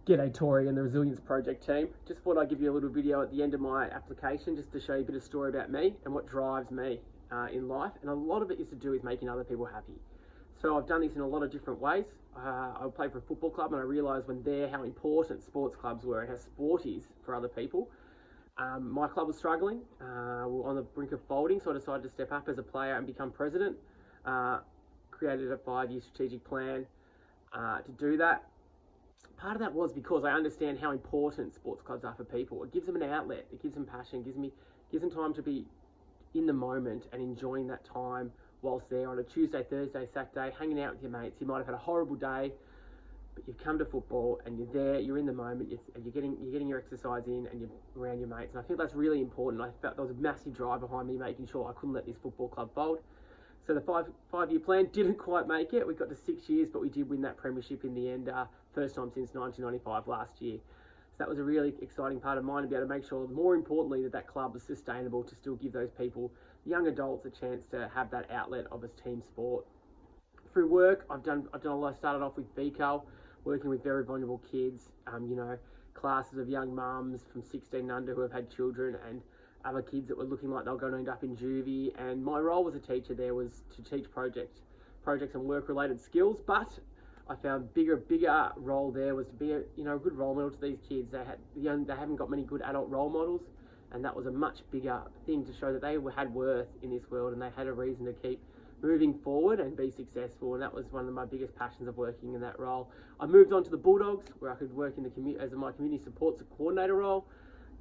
G'day Tori and the Resilience Project team. Just thought I'd give you a little video at the end of my application just to show you a bit of story about me and what drives me in life. And a lot of it is to do with making other people happy. So I've done this in a lot of different ways. I played for a football club and I realised when there how important sports clubs were and how sport is for other people. My club was struggling. We were on the brink of folding, so I decided to step up as a player and become president. Created a 5-year strategic plan to do that. Part of that was because I understand how important sports clubs are for people. It gives them an outlet, it gives them passion, gives them time to be in the moment and enjoying that time whilst there on a Tuesday, Thursday, Saturday, hanging out with your mates. You might have had a horrible day, but you've come to football and you're there, you're in the moment, you're getting your exercise in and you're around your mates. And I think that's really important. I felt there was a massive drive behind me making sure I couldn't let this football club fold. So the five-year plan didn't quite make it. We got to 6 years, but we did win that premiership in the end, first time since 1995 last year. So that was a really exciting part of mine to be able to make sure, more importantly, that club was sustainable to still give those people, young adults, a chance to have that outlet of a team sport. Through work, I've done a lot. I started off with VCAL, working with very vulnerable kids, classes of young mums from 16 under who have had children and other kids that were looking like they were going to end up in juvie. And my role as a teacher there was to teach projects and work-related skills. But I found bigger role there was to be a good role model to these kids. They haven't got many good adult role models, and that was a much bigger thing to show that they had worth in this world and they had a reason to keep moving forward and be successful. And that was one of my biggest passions of working in that role. I moved on to the Bulldogs, where I could work in the as my community supports coordinator role.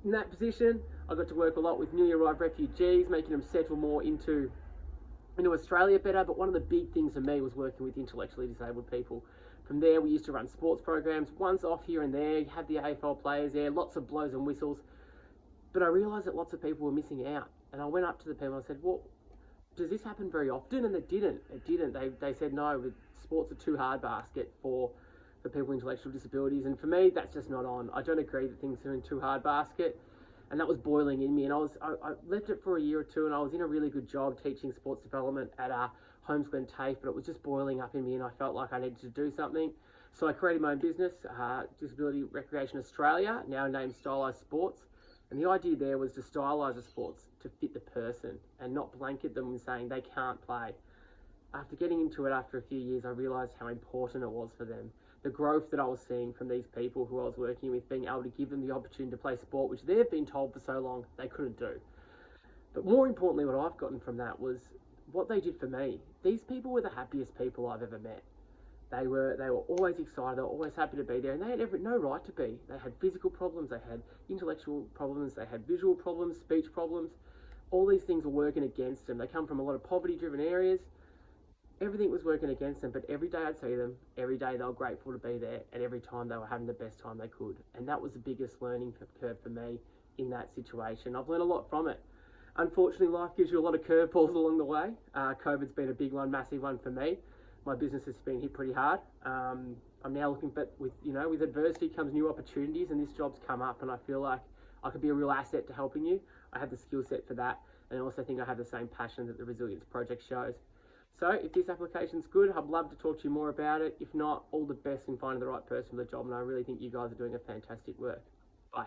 In that position, I got to work a lot with newly arrived refugees, making them settle more into Australia better. But one of the big things for me was working with intellectually disabled people. From there, we used to run sports programs, once off here and there. You had the AFL players there, lots of blows and whistles. But I realised that lots of people were missing out. And I went up to the people and I said, well, does this happen very often? And they didn't. They said, no, sports are too hard basket for people with intellectual disabilities. And for me, that's just not on. I don't agree that things are in too hard basket. And that was boiling in me. And I left it for a year or two and I was in a really good job teaching sports development at Holmes Glen TAFE, but it was just boiling up in me and I felt like I needed to do something. So I created my own business, Disability Recreation Australia, now named Stylised Sports. And the idea there was to stylise the sports to fit the person and not blanket them in saying they can't play. After getting into it after a few years, I realised how important it was for them. The growth that I was seeing from these people who I was working with, being able to give them the opportunity to play sport, which they've been told for so long they couldn't do. But more importantly, what I've gotten from that was what they did for me. These people were the happiest people I've ever met. They were always excited, they were always happy to be there, and they had no right to be. They had physical problems, they had intellectual problems, they had visual problems, speech problems. All these things were working against them. They come from a lot of poverty-driven areas. Everything was working against them, but every day I'd see them, every day they were grateful to be there, and every time they were having the best time they could. And that was the biggest learning curve for me in that situation. I've learned a lot from it. Unfortunately, life gives you a lot of curveballs along the way. COVID's been a big one, massive one for me. My business has been hit pretty hard. I'm now looking, but with adversity comes new opportunities, and this job's come up, and I feel like I could be a real asset to helping you. I have the skill set for that, and I also think I have the same passion that the Resilience Project shows. So if this application's good, I'd love to talk to you more about it. If not, all the best in finding the right person for the job, and I really think you guys are doing a fantastic work. Bye.